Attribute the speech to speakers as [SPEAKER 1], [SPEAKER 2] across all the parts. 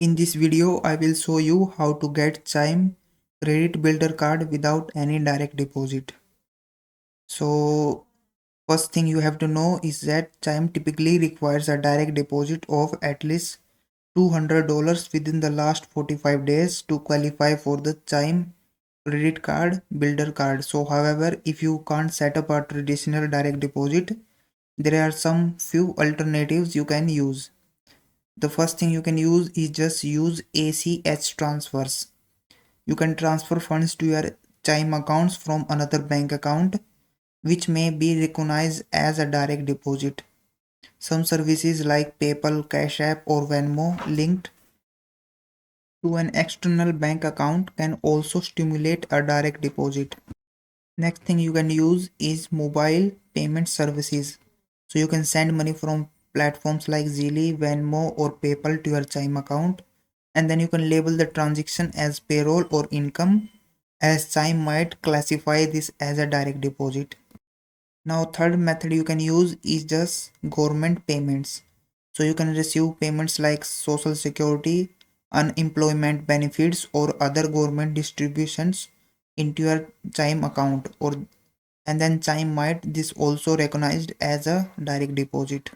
[SPEAKER 1] In this video, I will show you how to get Chime credit builder card without any direct deposit. So first thing you have to know is that Chime typically requires a direct deposit of at least $200 within the last 45 days to qualify for the Chime credit card builder card. So however, if you can't set up a traditional direct deposit, there are some few alternatives you can use. The first thing you can use is just use ACH transfers. You can transfer funds to your Chime accounts from another bank account, which may be recognized as a direct deposit. Some services like PayPal, Cash App, or Venmo linked to an external bank account can also stimulate a direct deposit. Next thing you can use is mobile payment services. So you can send money from platforms like Zelle, Venmo, or PayPal to your Chime account, and then you can label the transaction as payroll or income, as Chime might classify this as a direct deposit. Now third method you can use is just government payments. So you can receive payments like social security, unemployment benefits, or other government distributions into your Chime account, or and then Chime might this also recognized as a direct deposit.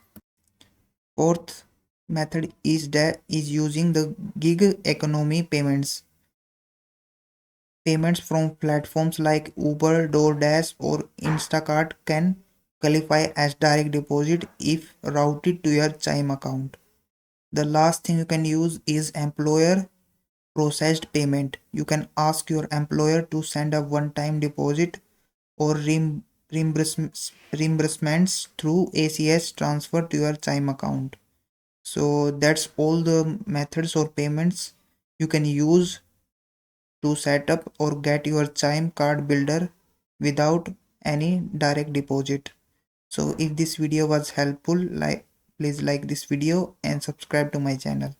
[SPEAKER 1] Fourth method is using the gig economy payments. Payments from platforms like Uber, DoorDash, or Instacart can qualify as direct deposit if routed to your Chime account. The last thing you can use is employer processed payment. You can ask your employer to send a one-time deposit or reimbursements through ACS transfer to your Chime account. So that's all the methods or payments you can use to set up or get your Chime card builder without any direct deposit. So if this video was helpful, please like this video and subscribe to my channel.